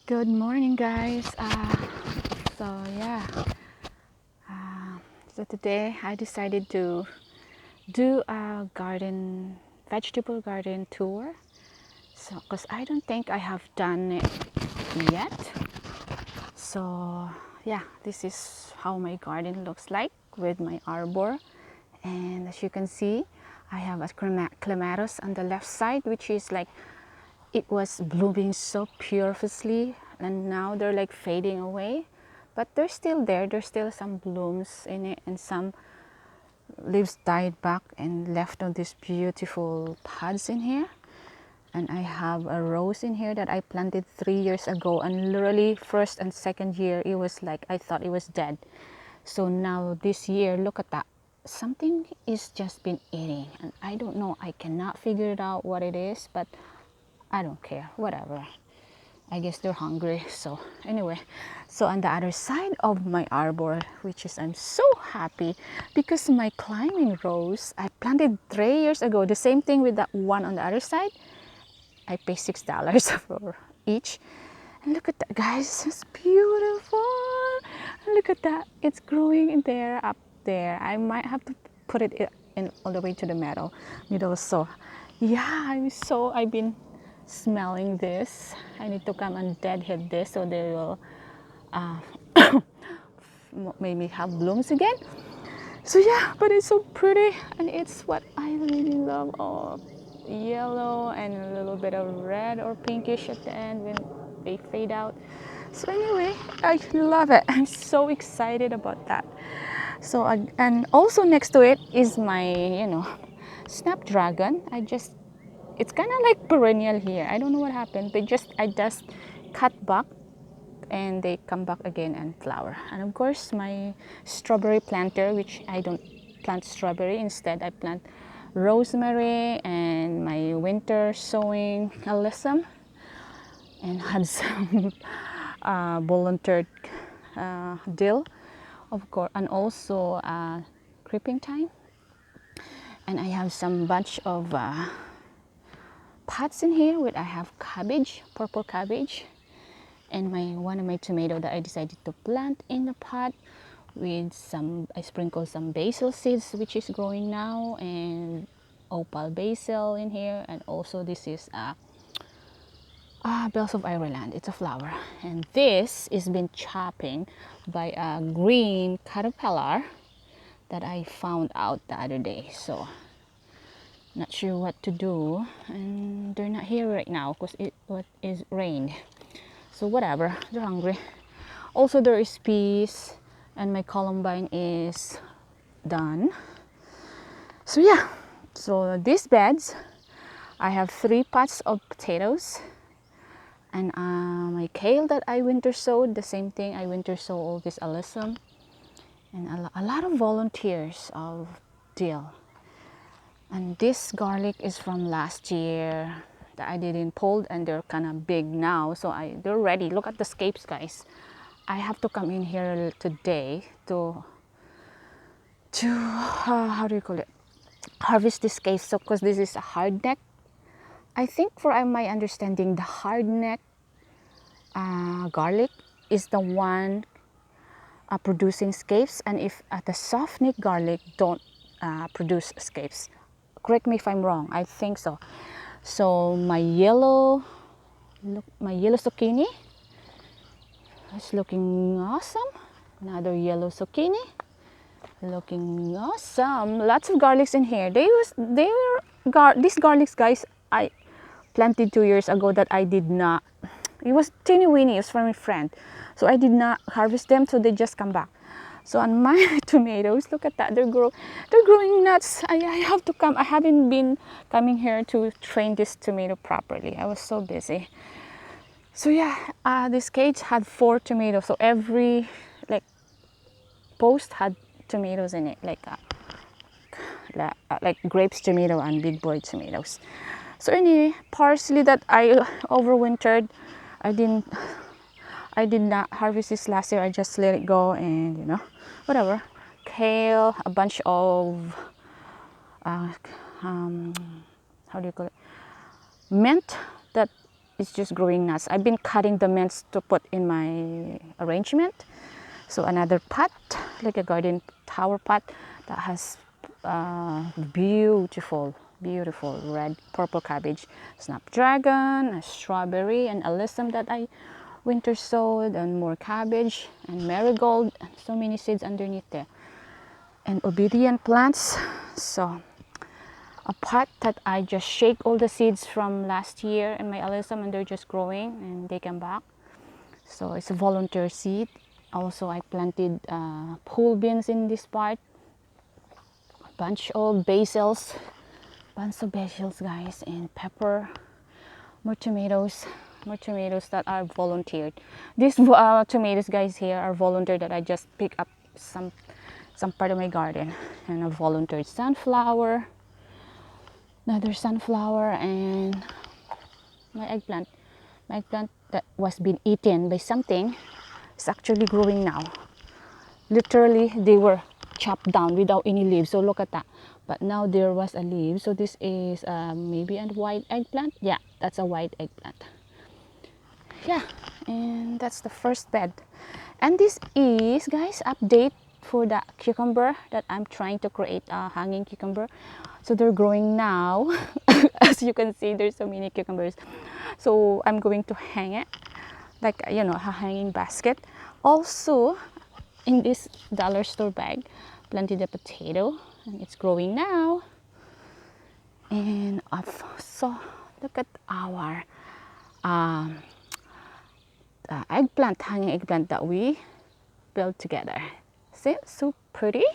Good morning, guys. So yeah, uh, so today I decided to do a vegetable garden tour. So, because I don't think I have done it yet. So yeah, this is how my garden looks like with my arbor, and as you can see, I have a clematis on the left side, which is like it was blooming so profusely, and now they're like fading away, but they're still there. There's still some blooms in it, and some leaves died back and left on these beautiful pods in here. And I have a rose in here that I planted 3 years ago, and literally first and second year it was like I thought it was dead. So now this year, look at that, something is just been eating, and I don't know, I cannot figure it out what it is, but I don't care, whatever. I guess they're hungry. So anyway, so on the other side of my arbor, which is I'm so happy because my climbing rose I planted 3 years ago, the same thing with that one on the other side. I pay $6 for each. And look at that, guys, it's beautiful. Look at that, it's growing in there, up there. I might have to put it in all the way to the middle. So yeah, I've been smelling this. I need to come and deadhead this so they will uh, maybe have blooms again. So yeah, but it's so pretty, and it's what I really love. Oh, yellow and a little bit of red or pinkish at the end when they fade out. So anyway, I love it. I'm so excited about that. So and also next to it is my snapdragon. It's kind of like perennial here. I don't know what happened. I just cut back and they come back again and flower. And of course my strawberry planter, which I don't plant strawberry, instead I plant rosemary and my winter sowing alyssum, and had some volunteered dill, of course, and also creeping thyme. And I have some bunch of pots in here where I have cabbage, purple cabbage, and one of my tomato that I decided to plant in the pot with I sprinkle some basil seeds, which is growing now, and opal basil in here. And also this is bells of Ireland, it's a flower. And this is been chopping by a green caterpillar that I found out the other day. So not sure what to do, and they're not here right now because it is rained. So whatever, they're hungry. Also there is peas, and my columbine is done. So yeah, so these beds, I have 3 pots of potatoes, and my kale that I winter sowed, the same thing, I winter sow all this alyssum, and a lot of volunteers of dill. And this garlic is from last year that I didn't pull, and they're kind of big now, so they're ready. Look at the scapes, guys. I have to come in here today to how do you call it, harvest this scapes. So because this is a hard neck, I think, for my understanding, the hard neck garlic is the one producing scapes, and if the soft neck garlic don't produce scapes. Correct me if I'm wrong, I think so. So my yellow zucchini is looking awesome. Another yellow zucchini looking awesome. Lots of garlics in here. These garlics, guys, I planted 2 years ago that I did not. It was teeny weeny. It's from a friend, so I did not harvest them. So they just come back. So on my tomatoes, look at that. They're growing nuts. I have to come. I haven't been coming here to train this tomato properly. I was so busy. So yeah, this cage had 4 tomatoes. So every like post had tomatoes in it, like grapes tomato and big boy tomatoes. So anyway, parsley that I overwintered, I did not harvest this last year. I just let it go, and whatever. Kale, a bunch of how do you call it, mint that it's just growing nuts. I've been cutting the mints to put in my arrangement. So another pot, like a garden tower pot, that has beautiful red purple cabbage, snapdragon, a strawberry, and alyssum that I winter sowed, and more cabbage and marigold, and so many seeds underneath there, and obedient plants. So a pot that I just shake all the seeds from last year and my alyssum, and they're just growing and they come back. So it's a volunteer seed. Also, I planted pole beans in this part, a bunch of basils, guys, and pepper, more tomatoes that are volunteered. These tomatoes, guys, here are volunteered, that I just pick up some part of my garden. And a volunteered sunflower, another sunflower, and my eggplant that was been eaten by something is actually growing now. Literally, they were chopped down without any leaves, so look at that. But now there was a leaf, so this is maybe a white eggplant. Yeah, that's a white eggplant. Yeah, and that's the first bed. And this is, guys, update for the cucumber that I'm trying to create a hanging cucumber. So they're growing now. As you can see, there's so many cucumbers. So I'm going to hang it, like, you know, a hanging basket. Also, in this dollar store bag, planted a potato, and it's growing now. And so look at our eggplant, hanging eggplant that we built together. See it? So pretty.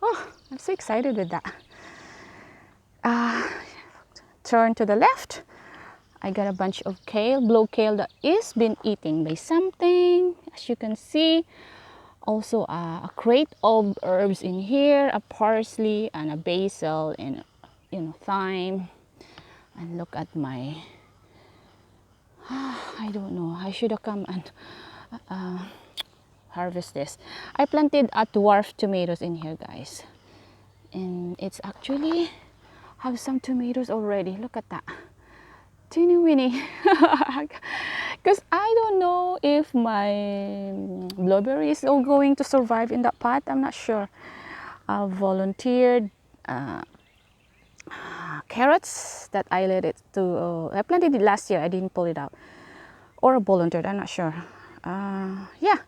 Oh, I'm so excited with that. Turn to the left. I got a bunch of kale, blue kale, that is been eaten by something, as you can see. Also a crate of herbs in here, a parsley and a basil, and, you know, thyme. And look at my I don't know, I should have come and harvest this. I planted a dwarf tomatoes in here, guys, and it's actually have some tomatoes already. Look at that, teeny weeny. Because I don't know if my blueberries are going to survive in that pot. I'm not sure. Volunteered carrots that I let it to. I planted it last year. I didn't pull it out, or volunteered. I'm not sure. Yeah,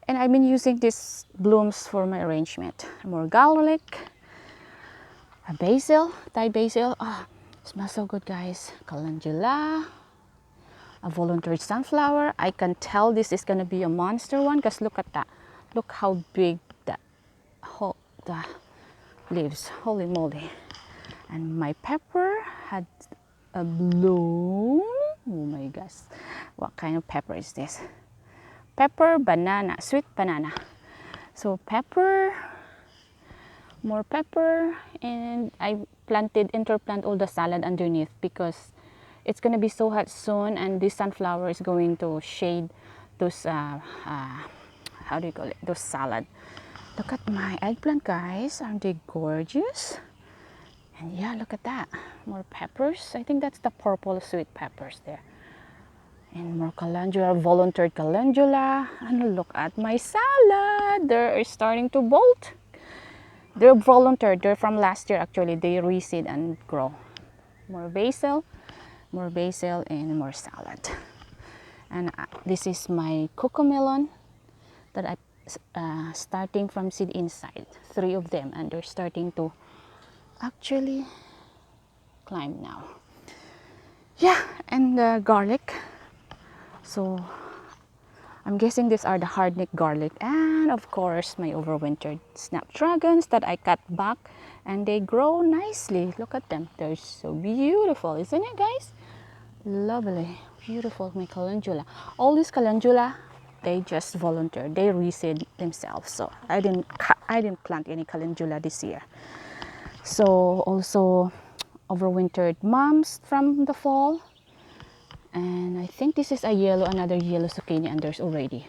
and I've been using these blooms for my arrangement. More garlic, a basil, Thai basil. Smells so good, guys. Calendula, a volunteered sunflower. I can tell this is gonna be a monster one, because look at that. Look how big the leaves. Holy moly. And my pepper had a bloom. Oh my gosh, what kind of pepper is this? Pepper, banana, sweet banana. So pepper, more pepper, and I interplant all the salad underneath, because it's gonna be so hot soon, and this sunflower is going to shade those how do you call it, those salad. Look at my eggplant, guys. Aren't they gorgeous? And yeah, look at that, more peppers. I think that's the purple sweet peppers there. And more calendula, volunteered calendula. And look at my salad, they're starting to bolt. They're volunteered, they're from last year actually. They reseed and grow. More basil, and more salad. And this is my cocomelon that I starting from seed inside. 3 of them, and they're starting to actually climb now. Yeah, and garlic. So I'm guessing these are the hard-neck garlic, and of course my overwintered snapdragons that I cut back, and they grow nicely. Look at them, they're so beautiful, isn't it, guys? Lovely, beautiful. My calendula, all this calendula, they just volunteered, they reseed themselves. So I didn't plant any calendula this year. So also overwintered mums from the fall, and I think this is another yellow zucchini, and there's already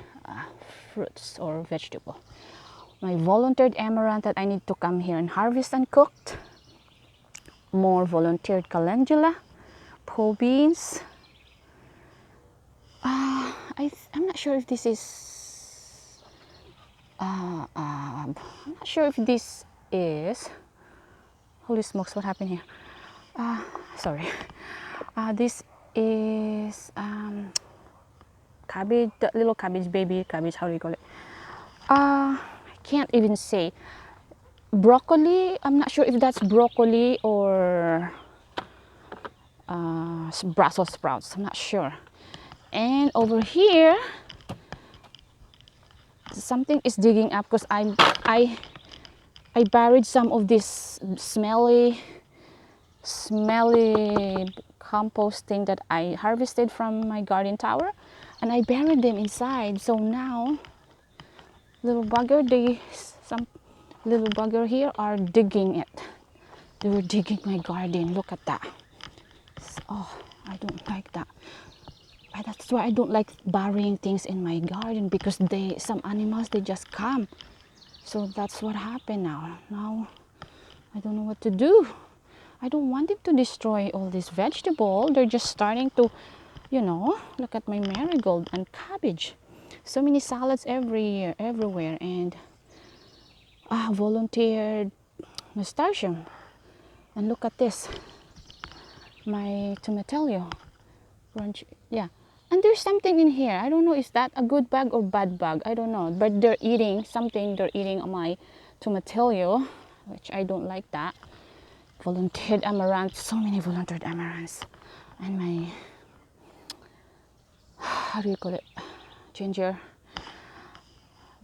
fruits or vegetable. My volunteered amaranth that I need to come here and harvest and cooked. More volunteered calendula, pole beans, I'm not sure if this is I'm not sure if this is, holy smokes, what happened here? Sorry. This is cabbage, the little cabbage, baby cabbage, how do you call it? I can't even say. Broccoli, I'm not sure if that's broccoli or Brussels sprouts, I'm not sure. And over here, something is digging up because I buried some of this smelly compost thing that I harvested from my garden tower, and I buried them inside. So now little bugger, some little bugger here are digging it. They were digging my garden. Look at that. Oh, I don't like that. That's why I don't like burying things in my garden, because some animals, they just come. So that's what happened now. Now I don't know what to do. I don't want it to destroy all this vegetable. They're just starting to, look at my marigold and cabbage. So many salads everywhere, and volunteered nasturtium. And look at this, my tomatillo. Yeah. And there's something in here. I don't know, is that a good bug or bad bug? I don't know. But they're eating something. They're eating my tomatillo, which I don't like that. Volunteered amaranth. So many volunteered amaranths. And my, how do you call it? Ginger.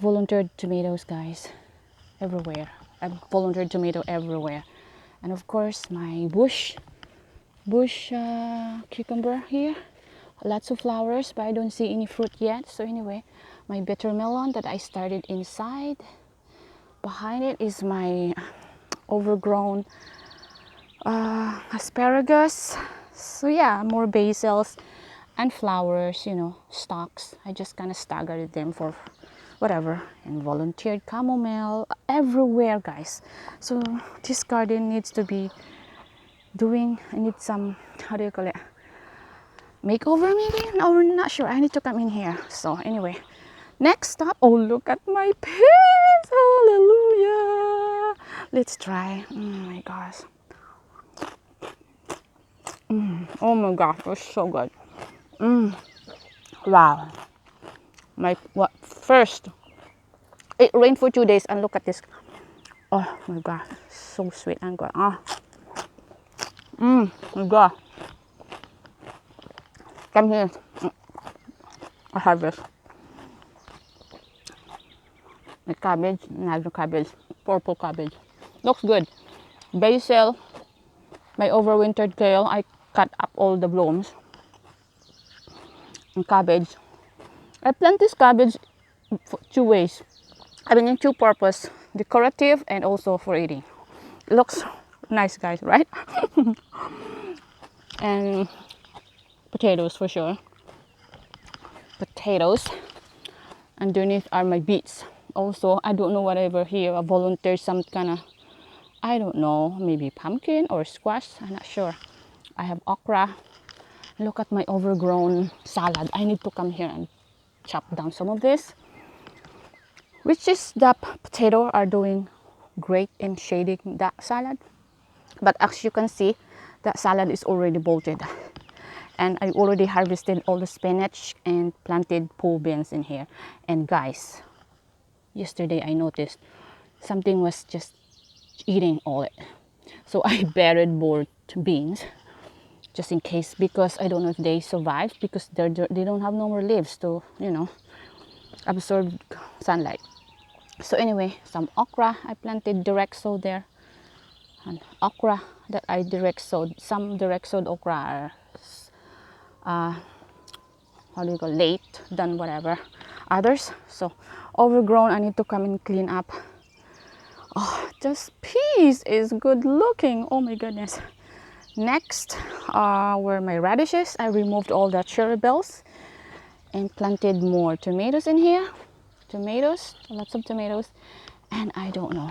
Volunteered tomatoes, guys. Everywhere. A volunteered tomato everywhere. And of course, my bush cucumber here. Lots of flowers, but I don't see any fruit yet. So anyway, my bitter melon that I started inside. Behind it is my overgrown asparagus. So yeah, more basils and flowers, stalks. I just kind of staggered them for whatever. And volunteered chamomile everywhere, guys. So this garden needs to be I need some, how do you call it? Makeover maybe? No, we're not sure. I need to come in here. So anyway, next stop. Oh, look at my peas. Hallelujah. Let's try. Oh my gosh. Oh my gosh, it's so good. Wow. First, it rained for 2 days, and look at this. Oh my god, so sweet and good. My god. Come here. I have this. The cabbage, not cabbage, purple cabbage. Looks good. Basil, my overwintered kale, I cut up all the blooms. And cabbage. I plant this cabbage for 2 ways. I mean, in 2 purposes, decorative and also for eating. It looks nice, guys, right? And potatoes for sure. Potatoes. Underneath are my beets. Also, I don't know whatever here. I volunteered some kind of, I don't know, maybe pumpkin or squash. I'm not sure. I have okra. Look at my overgrown salad. I need to come here and chop down some of this. Which is the potato are doing great in shading that salad. But as you can see, that salad is already bolted. And I already harvested all the spinach and planted pole beans in here. And guys, yesterday I noticed something was just eating all it. So I buried more beans just in case, because I don't know if they survived, because they don't have no more leaves to, absorb sunlight. So anyway, some okra I planted direct sow there. And okra that I direct sowed, some direct sowed okra are how do you call, late than whatever others. So overgrown, I need to come and clean up. Oh, this peas is good looking. Oh my goodness. Next were my radishes. I removed all the cherry bells and planted more tomatoes in here. Tomatoes, lots of tomatoes. And I don't know,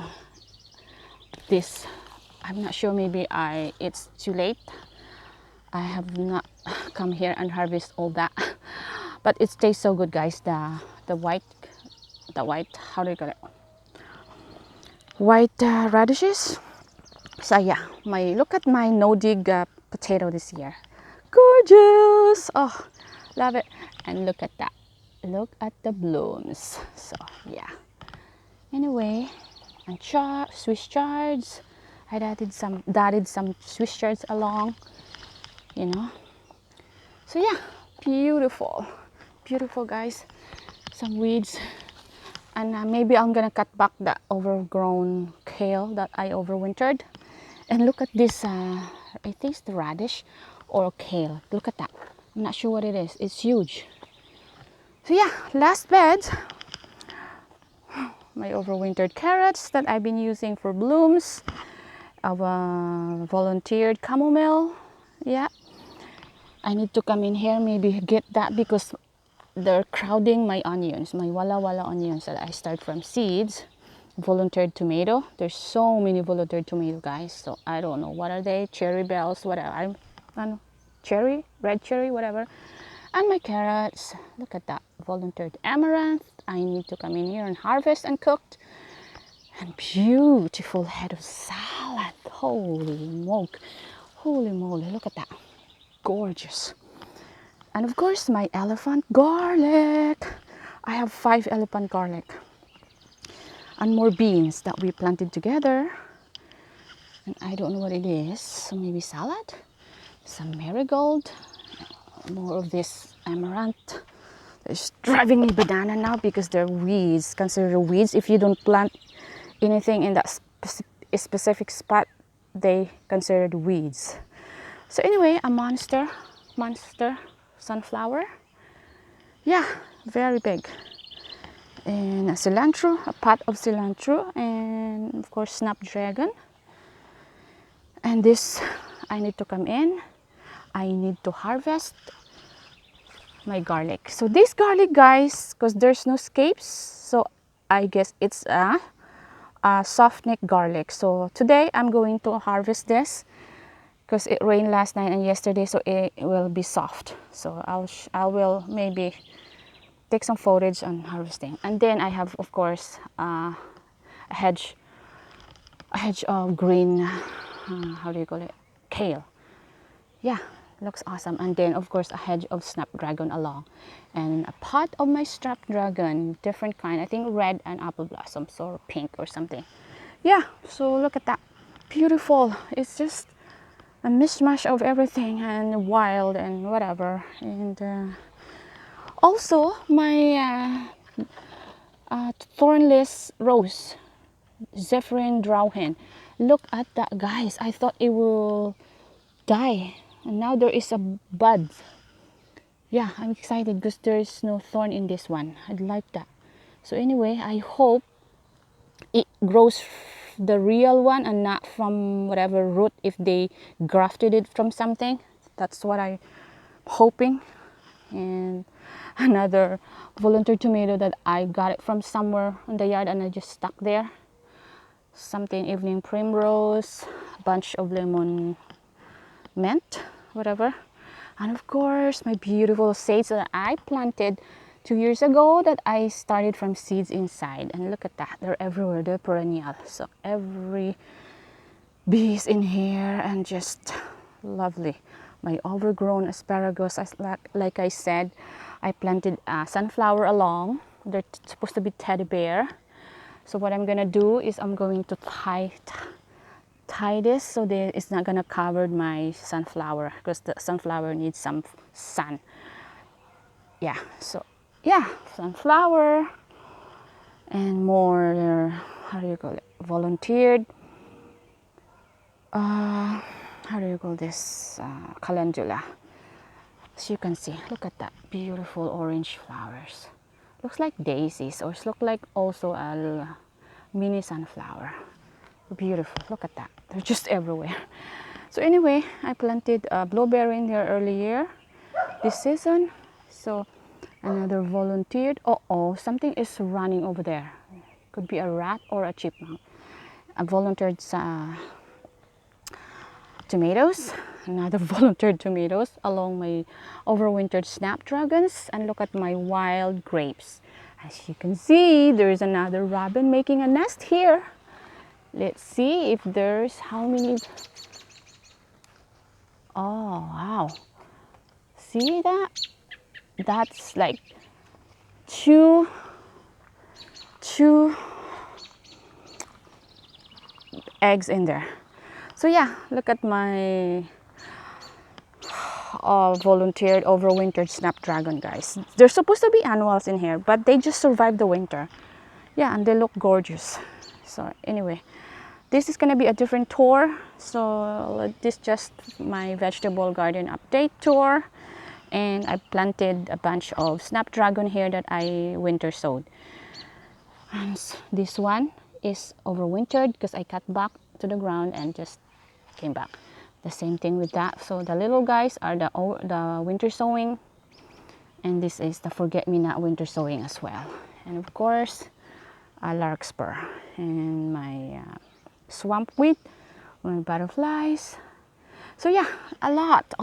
this, I'm not sure, maybe it's too late. I have not come here and harvest all that. but it tastes so good, guys. The white, how do you call it, white radishes. So yeah, look at my no-dig potato this year. Gorgeous. Oh, love it. And look at that, look at the blooms. So yeah, anyway, and Swiss chards, I dotted some Swiss chards along, you know. So yeah, beautiful, beautiful, guys. Some weeds, and maybe I'm gonna cut back the overgrown kale that I overwintered. And look at this, I think it's the radish or kale. Look at that. I'm not sure what it is. It's huge. So yeah, last bed, my overwintered carrots that I've been using for blooms. Our volunteered chamomile. Yeah, I need to come in here, maybe get that, because they're crowding my onions, my wala wala onions that I start from seeds. Volunteered tomato, there's so many volunteered tomato, guys. So I don't know what are they, cherry bells, whatever. I don't know, cherry, red cherry, whatever. And my carrots, look at that, volunteered amaranth. I need to come in here and harvest and cooked. And beautiful head of salad. Holy smoke, holy moly, look at that, gorgeous. And of course, my elephant garlic. I have 5 elephant garlic and more beans that we planted together. And I don't know what it is. So maybe salad, some marigold, more of this amaranth. It's driving me banana now because they're weeds, considered weeds. If you don't plant anything in that specific spot, they considered weeds. So anyway, a monster sunflower. Yeah, very big. And a cilantro, a pot of cilantro, and of course snapdragon. And this, I need to come in. I need to harvest my garlic. So this garlic, guys, because there's no scapes, so I guess it's a soft neck garlic. So today I'm going to harvest this because it rained last night and yesterday, so it will be soft. So I will maybe take some footage on harvesting. And then I have, of course, a hedge of green, how do you call it, kale. Yeah, looks awesome. And then of course a hedge of snapdragon along, and a pot of my snapdragon, different kind, I think red and apple blossom, or pink or something. Yeah, so look at that, beautiful. It's just a mishmash of everything and wild and whatever. And also my thornless rose, Zephyrin Drawhen. Look at that, guys. I thought it will die, and now there is a bud. Yeah, I'm excited because there is no thorn in this one. I'd like that. So anyway, I hope it grows the real one and not from whatever root, if they grafted it from something. That's what I'm hoping. And another volunteer tomato that I got it from somewhere in the yard and I just stuck there. Something evening primrose, bunch of lemon mint, whatever. And of course my beautiful sage that I planted 2 years ago, that I started from seeds inside. And look at that, they're everywhere, they're perennial. So every bee is in here and just lovely. My overgrown asparagus, like I said, I planted a sunflower along. They're supposed to be teddy bear. So what I'm gonna do is I'm going to tie this so that it's not gonna cover my sunflower, because the sunflower needs some sun. Yeah, so yeah, sunflower and more, how do you call it, volunteered, how do you call this, calendula. As you can see, look at that beautiful orange flowers. Looks like daisies, or look like also a mini sunflower. Beautiful, look at that, they're just everywhere. So anyway, I planted blueberry in there earlier this season. So another volunteered, something is running over there, could be a rat or a chipmunk. I volunteered tomatoes, another volunteered tomatoes along my overwintered snapdragons, and look at my wild grapes. As you can see, there is another robin making a nest here. Let's see if there's how many. Oh wow, see that? That's like two eggs in there. So yeah, look at my volunteered overwintered snapdragon, guys. There's supposed to be annuals in here, but they just survived the winter. Yeah, and they look gorgeous. So anyway, this is gonna be a different tour. So this just my vegetable garden update tour, and I planted a bunch of snapdragon here that I winter sowed. And this one is overwintered because I cut back to the ground and just came back. The same thing with that. So the little guys are the winter sowing, and this is the forget-me-not winter sowing as well. And of course, a larkspur and my swamp wheat, my butterflies. So yeah, a lot.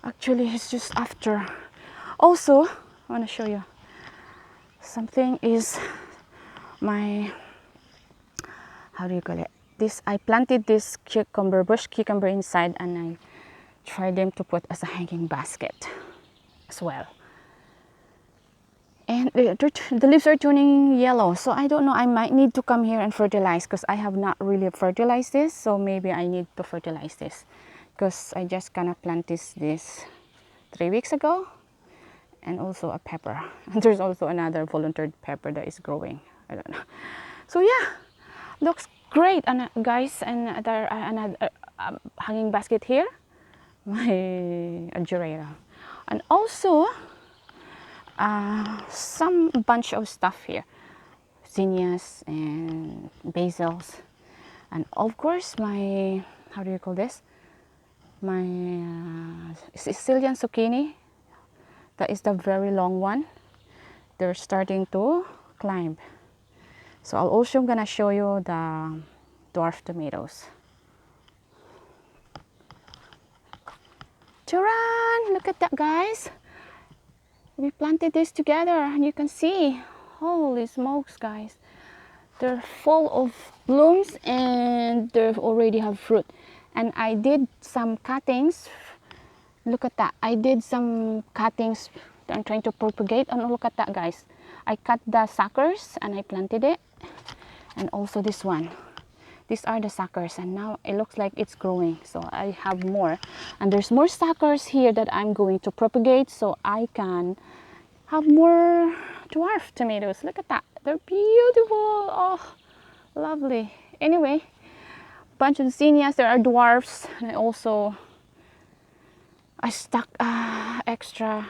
Actually, it's just after. Also, I want to show you something is my, how do you call it? This, I planted this cucumber, bush cucumber inside, and I tried them to put as a hanging basket as well. And the leaves are turning yellow, so I don't know, I might need to come here and fertilize because I have not really fertilized this. So maybe I need to fertilize this because I just kind of planted this 3 weeks ago. And also a pepper. And there's also another volunteered pepper that is growing. I don't know. So yeah, looks great. And guys, and another hanging basket here, my geranium, and also some bunch of stuff here, zinnias and basils, and of course my, how do you call this? My Sicilian zucchini. That is the very long one. They're starting to climb. So I'll also gonna show you the dwarf tomatoes. Turan! Look at that, guys. We planted this together and you can see, holy smokes, guys. They're full of blooms and they already have fruit. And I did some cuttings. Look at that. I did some cuttings. I'm trying to propagate. And look at that, guys. I cut the suckers and I planted it. And also this one. These are the suckers. And now it looks like it's growing. So I have more. And there's more suckers here that I'm going to propagate so I can have more dwarf tomatoes. Look at that. They're beautiful. Oh, lovely. Anyway, bunch of zinnias. There are dwarfs. And I stuck extra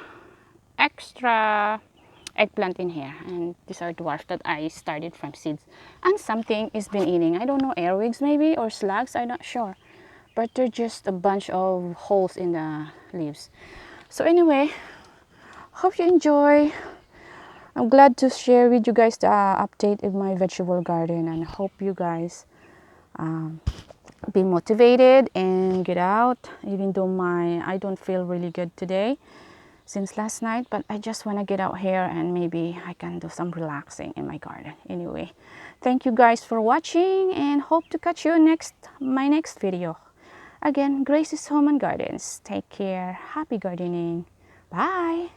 eggplant in here, and these are dwarfs that I started from seeds, and something is been eating. I don't know, airwigs maybe or slugs, I'm not sure, but they're just a bunch of holes in the leaves. So anyway, hope you enjoy. I'm glad to share with you guys the update of my vegetable garden, and hope you guys be motivated and get out, even though I don't feel really good today since last night, but I just want to get out here and maybe I can do some relaxing in my garden. Anyway, thank you guys for watching and hope to catch you my next video. Again, Grace's Home and Gardens. Take care. Happy gardening. Bye.